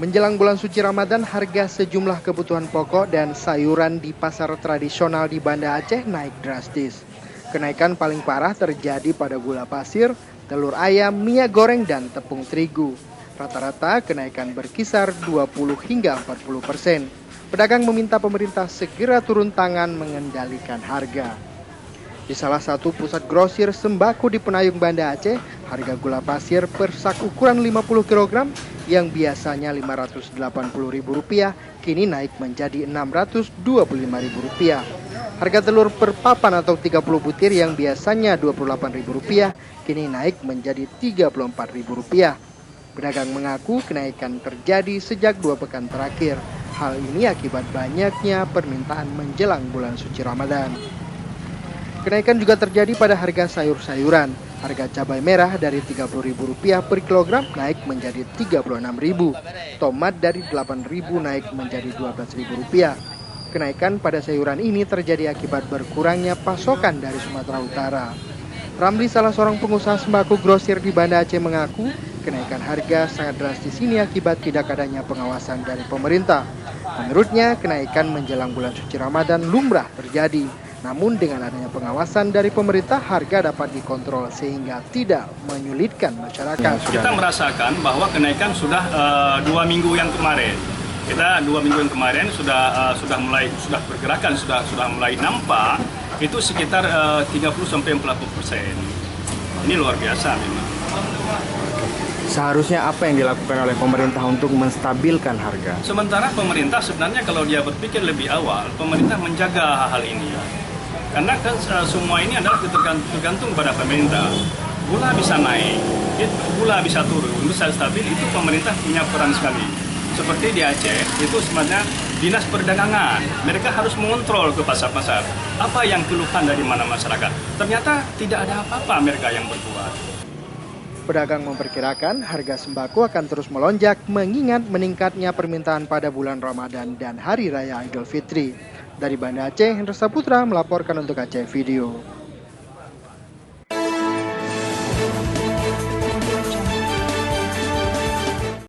Menjelang bulan suci Ramadan, harga sejumlah kebutuhan pokok dan sayuran di pasar tradisional di Banda Aceh naik drastis. Kenaikan paling parah terjadi pada gula pasir, telur ayam, minyak goreng, dan tepung terigu. Rata-rata kenaikan berkisar 20 hingga 40%. Pedagang meminta pemerintah segera turun tangan mengendalikan harga. Di salah satu pusat grosir sembako di Penayung Banda Aceh, harga gula pasir per sak ukuran 50 kg yang biasanya Rp580.000 kini naik menjadi Rp625.000. Harga telur per papan atau 30 butir yang biasanya Rp28.000 kini naik menjadi Rp34.000. Pedagang mengaku kenaikan terjadi sejak 2 pekan terakhir. Hal ini akibat banyaknya permintaan menjelang bulan suci Ramadan. Kenaikan juga terjadi pada harga sayur-sayuran. Harga cabai merah dari Rp30.000 per kilogram naik menjadi Rp36.000. Tomat dari Rp8.000 naik menjadi Rp12.000. Kenaikan pada sayuran ini terjadi akibat berkurangnya pasokan dari Sumatera Utara. Ramli, salah seorang pengusaha sembako grosir di Banda Aceh, mengaku kenaikan harga sangat drastis ini akibat tidak adanya pengawasan dari pemerintah. Menurutnya, kenaikan menjelang bulan suci Ramadan lumrah terjadi. Namun dengan adanya pengawasan dari pemerintah, harga dapat dikontrol sehingga tidak menyulitkan masyarakat. Kita merasakan bahwa kenaikan sudah 2 minggu yang kemarin. Kita 2 minggu yang kemarin sudah pergerakan sudah mulai nampak itu sekitar 30-40%. Ini luar biasa memang. Seharusnya apa yang dilakukan oleh pemerintah untuk menstabilkan harga? Sementara pemerintah sebenarnya kalau dia berpikir lebih awal, pemerintah menjaga hal ini. Karena kan semua ini adalah tergantung pada pemerintah. Gula bisa naik, gula bisa turun, bisa stabil, itu pemerintah punya peran sekali. Seperti di Aceh, itu sebenarnya Dinas Perdagangan. Mereka harus mengontrol ke pasar-pasar. Apa yang keluhan dari mana masyarakat? Ternyata tidak ada apa-apa mereka yang berbuat. Pedagang memperkirakan harga sembako akan terus melonjak mengingat meningkatnya permintaan pada bulan Ramadan dan Hari Raya Idul Fitri. Dari Banda Aceh, Hendra Saputra melaporkan untuk Aceh Video.